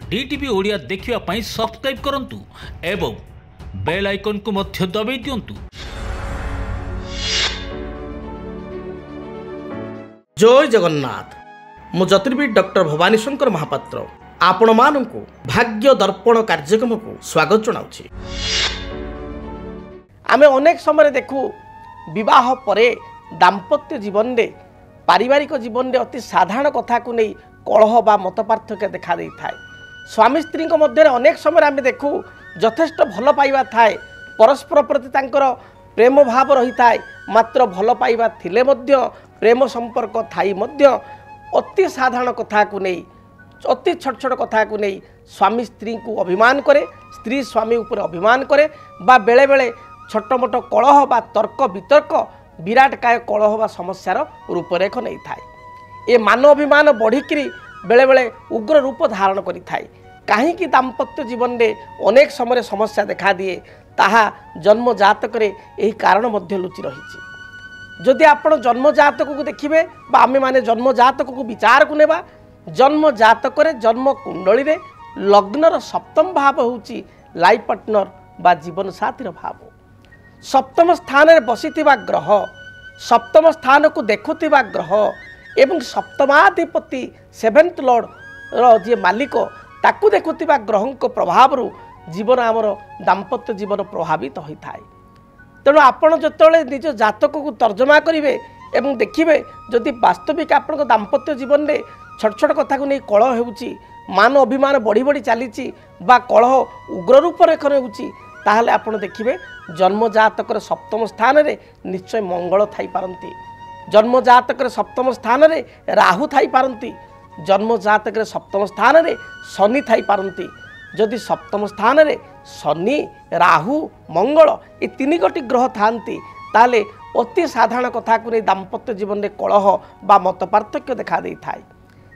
DTV Odia देखिवा पाई subscribe करंतु एवं bell icon को मध्य दबाई दियंतु। जय जगन्नाथ। मु ज्योतिर्विद डॉक्टर भवानी शंकर महापात्र आपण मानकु भाग्य दर्पण कार्यक्रम को स्वागत जनाउछि। आमे अनेक समय देखू विवाह परे दाम्पत्य जीवन रे पारिवारिक जीवन रे अति साधारण कथा को नहीं कलह बा मत पार्थक्य देखा दे थाए। स्वामी स्त्री मध्य अनेक समय आम देखू यथेष्ट भल पाइबा थाए, परस्पर प्रति तांकर प्रेम भाव रही थाए, मात्र भल पाइबा थिले मध्य प्रेम संपर्क थाई मध्य अति साधारण कथा को नहीं अति छोट छोट कथा को नहीं स्वामी स्त्री को अभिमान करे, स्त्री स्वामी उपर अभिमान करे बा बेले बेले छोट मोट कलह बा तर्क वितर्क विराट काय कलह बा समस्यार रूपरेख नहीं थाए। ए मान अभिमान बढ़िकी बेले बेले उग्र रूप धारण करि थाए। कहीं दाम्पत्य जीवन में अनेक समय समस्या देखा दिए ताहा जन्म जातक यही कारण मध्य लुचि रही। जदि आपण जन्म जातक को देखिए बा आमे माने जन्म जातक को विचार को नेबा, जन्म जातक जन्म कुंडली रे लग्नर सप्तम भाव होउची लाइफ पार्टनर बा जीवन साथीर भाव। सप्तम स्थान रे बसिथिबा ग्रह, सप्तम स्थान को देखुथिबा ग्रह एवं सप्तमाधिपति सेवेन्थ लॉर्ड रो जे मालिक ताकू देखुथिबा ग्रह को प्रभाव रु जीवन आमर दाम्पत्य जीवन प्रभावित होता है। तेणु आपण जतले निज जातक को तर्जमा करेंगे एवं देखिए जदि वास्तविक आपण दाम्पत्य जीवन में छोट छोट कथा को नहीं कलह होउची, मान अभिमान बढ़ी बढ़ी चली बा कलह उग्र रूप रेख होउची, ताहले आपण देखिए जन्म जातक सप्तम स्थान रे निश्चय मंगल थाई पारंती, जन्म जातक सप्तम स्थान रे राहु थाई पारंती, जन्म जातक सप्तम स्थान रे शनि थाई पारंती। जदि सप्तम स्थान रे शनि राहु मंगल ये तीन गोटी ग्रह थांती ताले अति साधारण कथा को नहीं दाम्पत्य जीवन में कलह बा मत पार्थक्य देखा दे थाए।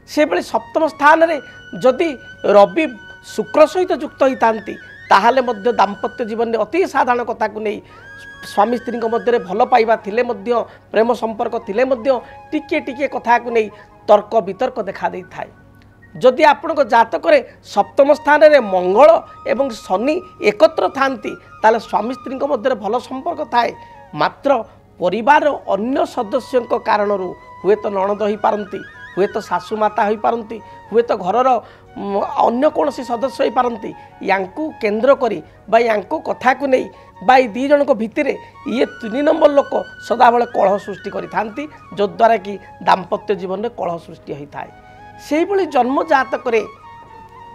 से बेले सप्तम स्थान रे जदि रवि शुक्र सहित युक्त होती ताहले मध्य दाम्पत्य जीवन में अति साधारण कथा को नहीं स्वामी स्त्री मध्य भल पाइबा थिले मध्य प्रेम संपर्क थिले मध्य टिके टिके कथा को नहीं तर्क वितर्क देखा दे थाए। जदि आपण जातक सप्तम स्थान रे मंगल एवं शनि एकत्र थांती ताले स्वामी स्त्री मध्य भल संपर्क थाए, मात्र परिवार अन्य सदस्यों कारण हुए तो नणद हो पारती, हुए तो सासू माता हो पारती, हुए तो घरर अन्य कौन सदस्य हो पारती, यांकू केन्द्र करी बा यांकू कथा को नहीं बा दी जन भितर ये 3 नंबर लोक सदाबले कलह सृष्टि करि जो द्वारा कि दाम्पत्य जीवन में कलह सृष्टि होता है। से भली जन्म जातक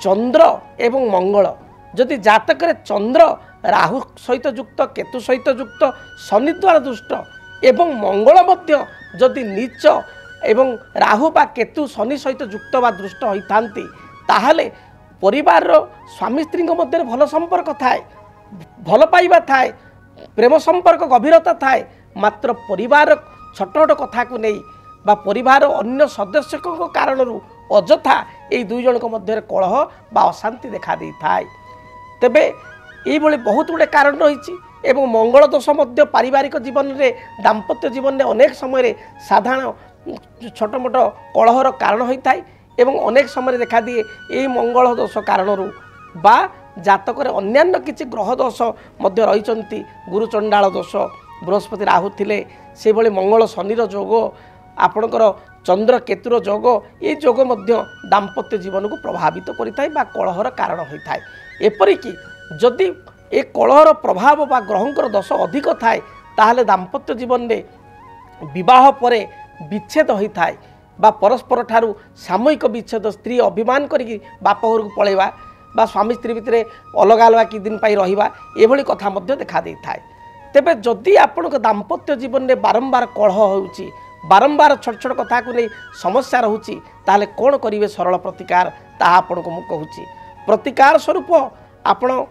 चंद्र एवं मंगल जदि जातक चंद्र राहु सहित युक्त केतु सहित युक्त शनि द्वारा दुष्ट एवं मंगल मध्य जदि नीच एवं राहु बा केतु शनि सहित युक्त बा दृष्ट होइथांती ताहले परिवार स्वामी स्त्री मध्य भल संपर्क थाए, भल पाइबा थाए, प्रेम संपर्क गभीरता थाए, मात्र परिवार छोट छोट कथा को नहीं बा परिवार अन्य सदस्य कारण अजथा ये दुई जन मध्य कलह बा अशांति देखा दे थाए। तेबे ये बहुत गुड़े कारण रही एवं मंगल दोष मध्य पारिवारिक जीवन में दाम्पत्य जीवन में अनेक समय साधारण छोट मोट कलहर कारण होता है एवं अनेक समय देखा दिए यही मंगल दोष कारण बा जातक अन्यान्य किसी ग्रह दोष मध्य रही, गुरु चंडाल दोष बृहस्पति राहु थिले से भली मंगल शनिर जोग आपणकर चंद्र केतुर जोग ये जोग मध्य दाम्पत्य जीवन को प्रभावित करिथाय बा कलहर कारण होता है। एपरिक जदि ए कलहर प्रभाव बा ग्रहंकर दोष अधिक थाए ताहले दाम्पत्य जीवन में विवाह परे विच्छेद होता है बा परस्पर ठारू सामूहिक विच्छेद, स्त्री अभिमान करी बाप घर को पलैबा बा स्वामी स्त्री भितर अलग अलग कि दिन पाई रहिबा एभली कथा मध्य देखा दे थाए। तेबे जदि आपण दाम्पत्य जीवन में बारंबार कलह होउची, बारंबार छोट छोट कथा को नहीं समस्या रोची, ताहले कौन करिवे सरल प्रतिकार ताहा आपण को मु कहूची। प्रतिकार स्वरूप आपण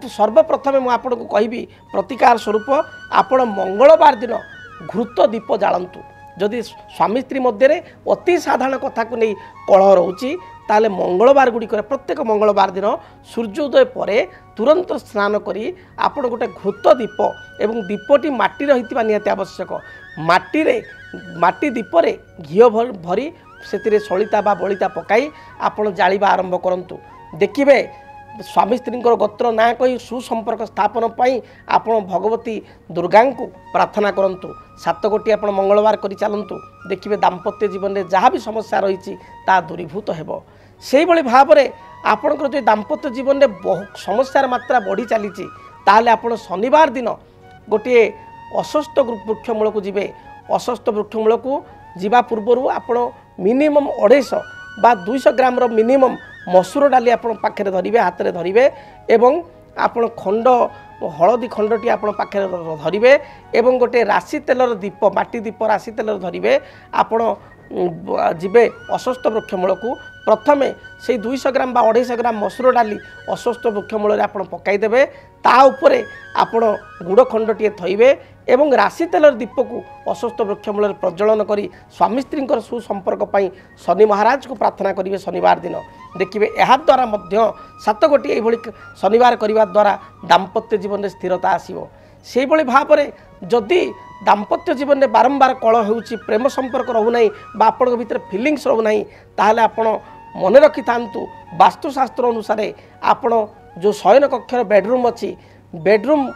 सर्वप्रथमे मु आपण को कहबी प्रतिकार स्वरूप आपण मंगलवार दिन घृत दीप जालंतु। जदि स्वामी स्त्री मध्य अति साधारण कथा को नहीं कलह रोची ताले मंगलवार गुड़िक प्रत्येक मंगलवार दिन सूर्योदय पर तुरंत स्नान करी आपण गोटे घृत दीप एवं दीपटी माटी रही निहाती आवश्यक माटी दीपरे घी भरी से सलिता बा बलिता पकाई आपण जालिबा आरंभ करंतु। देखिए स्वामी स्त्री गोत्र ना कही सुसंपर्क स्थापन पाई आपण भगवती दुर्गा को प्रार्थना करंतु 7 गोटी आप मंगलवार कर चलतु देखिए दाम्पत्य जीवन में जहाँ भी समस्या रही दूरीभूत हेब से भाव में आपणकर जो दाम्पत्य जीवन में बहु समस्यार मात्रा बढ़ी चली ताहले आपण शनिवार दिन गोटे अस्वस्थ वृक्षमूल को जी अस्वस्थ वृक्षमूल को जीवा पूर्व आपण मिनिमम 250 बा 200 ग्राम मिनिमम मसूर डाली आपण पाखे धरिबे हाथ में धरिबे एवं आपण खंड हलदी खंडटी आपण पाखे धरिबे एवं गोटे राशि तेलर दीप माटी दीप राशि तेलर धरिबे आपण जीवे अस्वस्थ वृक्षमूल को प्रथमे से 200 ग्राम बा 250 ग्राम मसूर डाली अस्वस्थ वृक्षमूल आप पकईदे ता उपरे आपण गुड़ खंडटी थइबे एवं राशि तेलर दीप को अस्वस्थ वृक्षमूल प्रज्वलन करी स्वामी स्त्री सुसंपर्क पाई शनि महाराज को प्रार्थना करेंगे शनिवार दिन देखिए यह द्वारा 7 गोटी ये शनिवार करने द्वारा दाम्पत्य जीवन में स्थिरता आसो से भाव में जदि दाम्पत्य जीवन में बारंबार कलह हो प्रेम संपर्क रोना आपण भीतर फिलिंग्स रोना ताहले आपण मन रखि था वास्तुशास्त्र अनुसार आपण जो शयन कक्षर बेडरूम अच्छी बेडरूम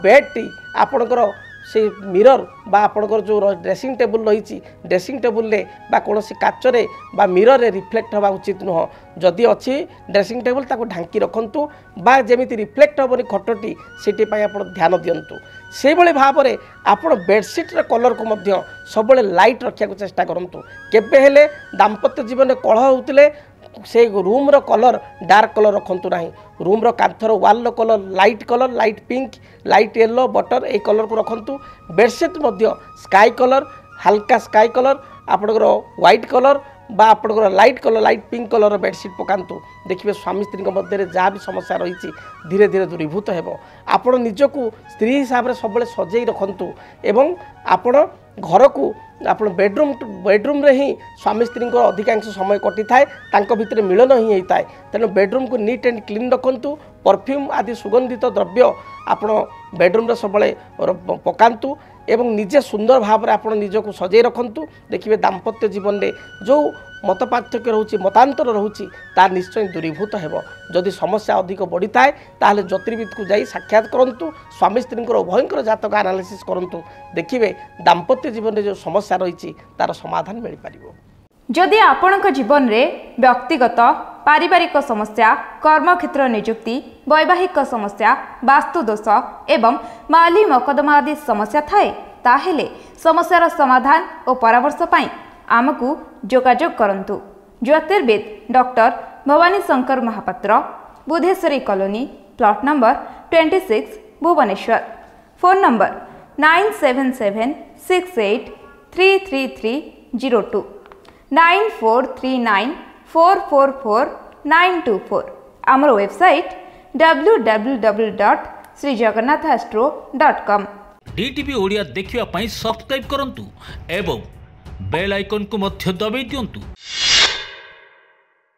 बेड टी आपणकर से मिरर बा आपणकर जो ड्रेसिंग टेबुल रही ड्रेसिंग टेबुल रे बा कौन काचरे बा मिरर रे रिफ्लेक्ट हवा उचित नुह जदि अच्छी ड्रेसिंग टेबुल ताको ढांकी रखंतु बा जेमिति रिफ्लेक्ट हेबनी खटटी सेटी पई आपण ध्यान दियंतु से भाव में आपण बेडसीट कलर को मध्य सब लाइट रखा चेष्टा करंतु केबे हेले दाम्पत्य जीवन में कलह होतिले से रूम रो कलर डार्क कलर रखंतु नाही रूम रो कांथर wall colour light pink light yellow butter ए कलर को रखंतु बेडशीट मध्य स्काई कलर हल्का स्काई कलर आपणकर व्हाइट कलर बा आपणकर लाइट पिंक कलर बेडशीट पकांतु देखिए स्वामी स्त्री मध्य जहाँ भी समस्या रही धीरे धीरे दूरीभूत हेब आपण निजको स्त्री हिसाब से सब सजई रखंतु एवं आपण घर को आप बेडरूम रे ही स्वामी स्त्री अधिकांश समय कटि थाए तांको भितर मिलन ही होता है तेणु बेडरूम को नीट एंड क्लीन रखंतु परफ्यूम आदि सुगंधित द्रव्य आपण बेडरूम रे सब पकांतु एवं निजे सुंदर भाव में आप निजको सजई रखंतु देखिए दाम्पत्य जीवन में जो मत पार्थक्य रोचे मतांतर रोचे ता निश्चय दूरीभूत हेब जदि समस्या अधिक बढ़ी थाए ताहले ज्योतिर्विद को जाई साक्षात करंतु स्वामी स्त्री उभयंकर जातक एनालिसिस करंतु देखिए दाम्पत्य जीवन में जो समस्या रही तार समाधान मिल पारिबो। जदि आपणक जीवन में व्यक्तिगत पारिवारिक समस्या कर्मक्षेत्र नियुक्ति वैवाहिक समस्या वास्तुदोष एवं माली मकदमा आदि समस्या थाए ताहेले समस्यार समाधान और परामर्श पाई आमको जोगाजोग करंतु। ज्योतिर्विद doctor Bhavani Shankar Mahapatra Budheswari colony plot number 26 Bhubaneswar phone number 9776833302 9439444924 आमर वेबसाइट www.srijagannathastro.com डीटीवी ओडिया देखिवा पई सब्सक्राइब करंतु एवं बेल आइकन को मध्य दबाई दियंतु।